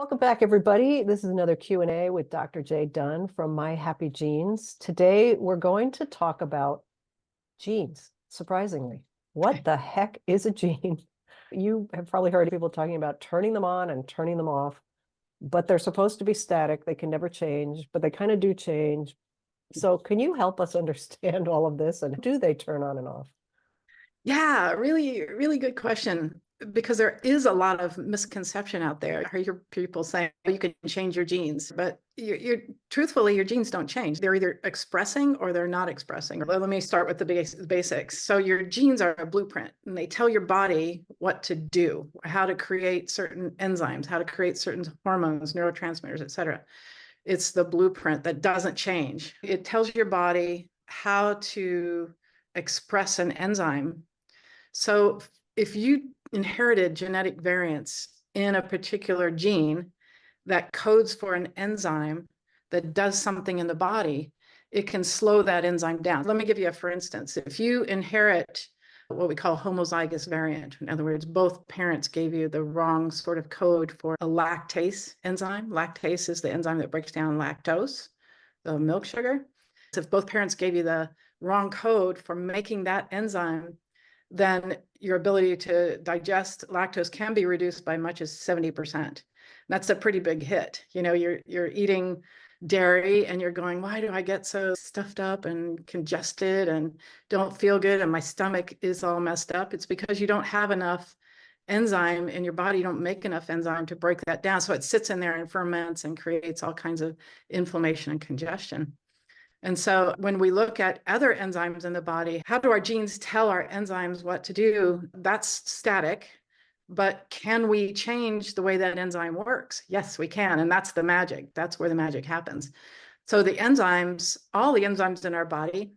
Welcome back, everybody. This is another Q&A with Dr. J. Dunn from MyHappyGenes. Today, we're going to talk about genes, surprisingly. What the heck is a gene? You have probably heard people talking about turning them on and turning them off, but they're supposed to be static. They can never change, but they kind of do change. So can you help us understand all of this, and do they turn on and off? Yeah, really, really good question. Because there is a lot of misconception out there. I hear people saying you can change your genes, but truthfully, your genes don't change. They're either expressing or they're not expressing. Let me start with the basics. So your genes are a blueprint, and they tell your body what to do, how to create certain enzymes, how to create certain hormones, neurotransmitters, et cetera. It's the blueprint that doesn't change. It tells your body how to express an enzyme. So if you inherited genetic variants in a particular gene that codes for an enzyme that does something in the body, it can slow that enzyme down. Let me give you a for instance. If you inherit what we call homozygous variant, in other words, both parents gave you the wrong sort of code for a lactase enzyme. Lactase is the enzyme that breaks down lactose, the milk sugar. So if both parents gave you the wrong code for making that enzyme, then your ability to digest lactose can be reduced by much as 70%. That's a pretty big hit. You know, you're eating dairy and you're going, why do I get so stuffed up and congested and don't feel good and my stomach is all messed up? It's because you don't have enough enzyme in your body. You don't make enough enzyme to break that down. So it sits in there and ferments and creates all kinds of inflammation and congestion. And so when we look at other enzymes in the body, how do our genes tell our enzymes what to do? That's static. But can we change the way that enzyme works? Yes, we can. And that's the magic. That's where the magic happens. So the enzymes, all the enzymes in our body,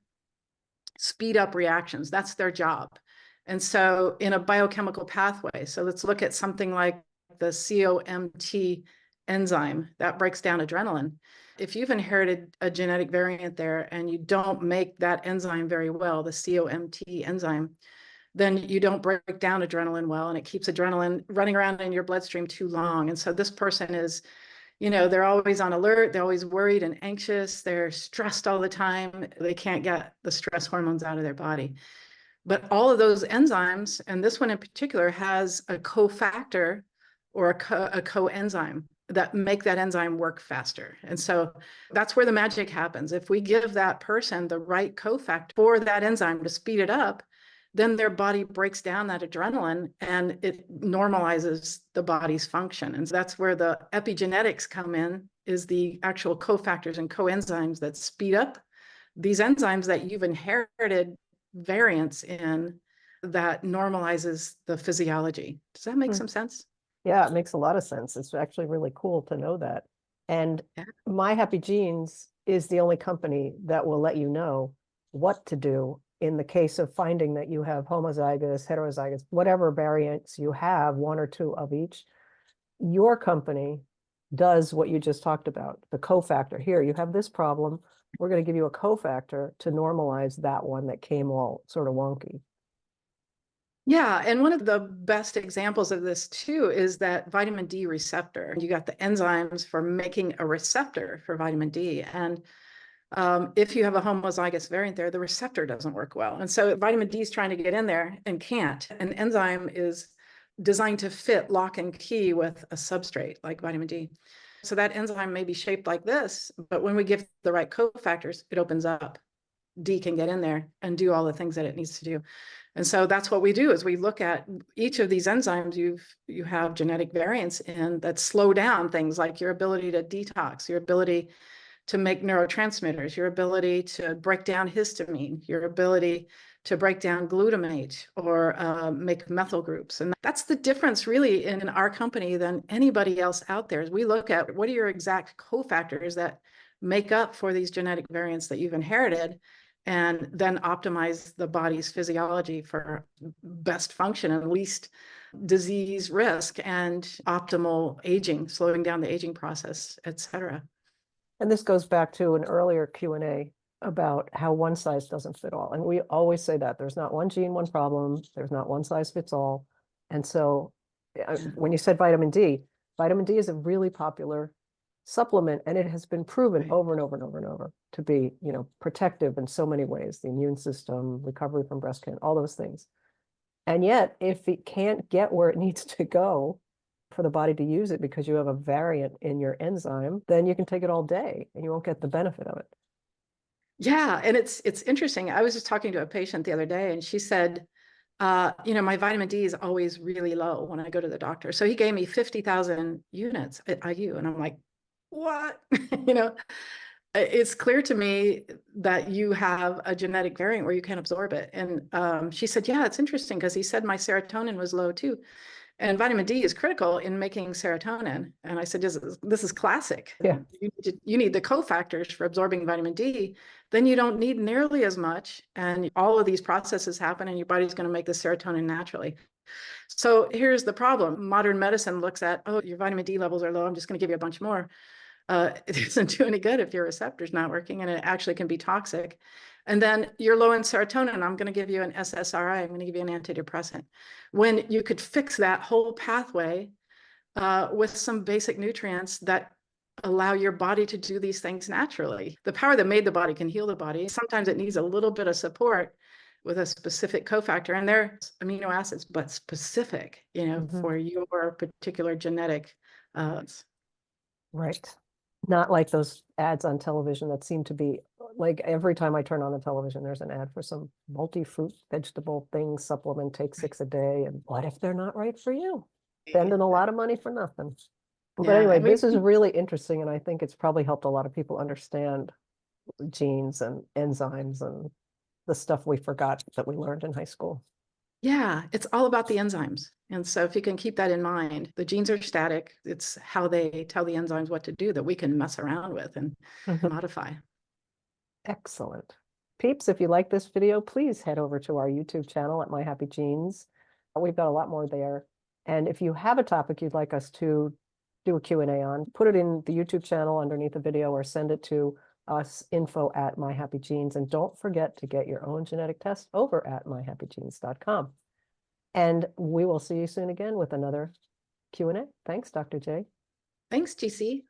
speed up reactions. That's their job. And so in a biochemical pathway, so let's look at something like the COMT enzyme that breaks down adrenaline. If you've inherited a genetic variant there and you don't make that enzyme very well, the COMT enzyme, then you don't break down adrenaline well, and it keeps adrenaline running around in your bloodstream too long. And so this person is, you know, they're always on alert, they're always worried and anxious, they're stressed all the time, they can't get the stress hormones out of their body. But all of those enzymes, and this one in particular, has a cofactor or a coenzyme that make that enzyme work faster. And so that's where the magic happens. If we give that person the right cofactor for that enzyme to speed it up, then their body breaks down that adrenaline and it normalizes the body's function. And so that's where the epigenetics come in, is the actual cofactors and coenzymes that speed up these enzymes that you've inherited variants in, that normalizes the physiology. Does that make some sense? Yeah, it makes a lot of sense. It's actually really cool to know that. And Yeah. MyHappyGenes is the only company that will let you know what to do in the case of finding that you have homozygous, heterozygous, whatever variants you have, one or two of each. Your company does what you just talked about, the cofactor. Here, you have this problem. We're going to give you a cofactor to normalize that one that came all sort of wonky. Yeah, and one of the best examples of this too is that vitamin D receptor. You got the enzymes for making a receptor for vitamin D. And if you have a homozygous variant there, the receptor doesn't work well. And so vitamin D is trying to get in there and can't. An enzyme is designed to fit lock and key with a substrate like vitamin D. So that enzyme may be shaped like this, but when we give the right cofactors, it opens up. D can get in there and do all the things that it needs to do. And so that's what we do, is we look at each of these enzymes you have genetic variants in that slow down things like your ability to detox, your ability to make neurotransmitters, your ability to break down histamine, your ability to break down glutamate or make methyl groups. And that's the difference really in our company than anybody else out there, is we look at what are your exact cofactors that make up for these genetic variants that you've inherited, and then optimize the body's physiology for best function and least disease risk and optimal aging, slowing down the aging process, et cetera. And this goes back to an earlier Q&A about how one size doesn't fit all. And we always say that there's not one gene, one problem. There's not one size fits all. And so when you said vitamin D, Vitamin D is a really popular supplement, and it has been proven Right. over and over and over and over to be, protective in so many ways, the immune system, recovery from breast cancer, all those things. And yet, if it can't get where it needs to go for the body to use it because you have a variant in your enzyme, then you can take it all day and you won't get the benefit of it. Yeah, and it's interesting. I was just talking to a patient the other day, and she said, my vitamin D is always really low when I go to the doctor. So he gave me 50,000 units at IU, and I'm like, what? It's clear to me that you have a genetic variant where you can't absorb it. And she said, yeah, it's interesting because he said my serotonin was low too. And vitamin D is critical in making serotonin. And I said, this is classic. Yeah. You need the cofactors for absorbing vitamin D. Then you don't need nearly as much. And all of these processes happen and your body's going to make the serotonin naturally. So here's the problem. Modern medicine looks at, oh, your vitamin D levels are low. I'm just going to give you a bunch more. It doesn't do any good if your receptor's not working, and it actually can be toxic. And then you're low in serotonin. I'm going to give you an SSRI. I'm going to give you an antidepressant. When you could fix that whole pathway with some basic nutrients that allow your body to do these things naturally. The power that made the body can heal the body. Sometimes it needs a little bit of support with a specific cofactor, and they're amino acids, but specific, for your particular genetic. Right. Not like those ads on television that seem to be like every time I turn on the television, there's an ad for some multi-fruit vegetable thing, supplement, take 6 a day. And what if they're not right for you? Spending a lot of money for nothing. But Yeah, anyway, and this is really interesting. And I think it's probably helped a lot of people understand genes and enzymes and the stuff we forgot that we learned in high school. Yeah, it's all about the enzymes. And so if you can keep that in mind, the genes are static. It's how they tell the enzymes what to do that we can mess around with and modify. Excellent. Peeps, if you like this video, please head over to our YouTube channel at MyHappyGenes. We've got a lot more there. And if you have a topic you'd like us to do a Q&A on, put it in the YouTube channel underneath the video or send it to us, info@MyHappyGenes. And don't forget to get your own genetic test over at MyHappyGenes.com. And we will see you soon again with another Q&A. Thanks, Dr. J. Thanks, GC.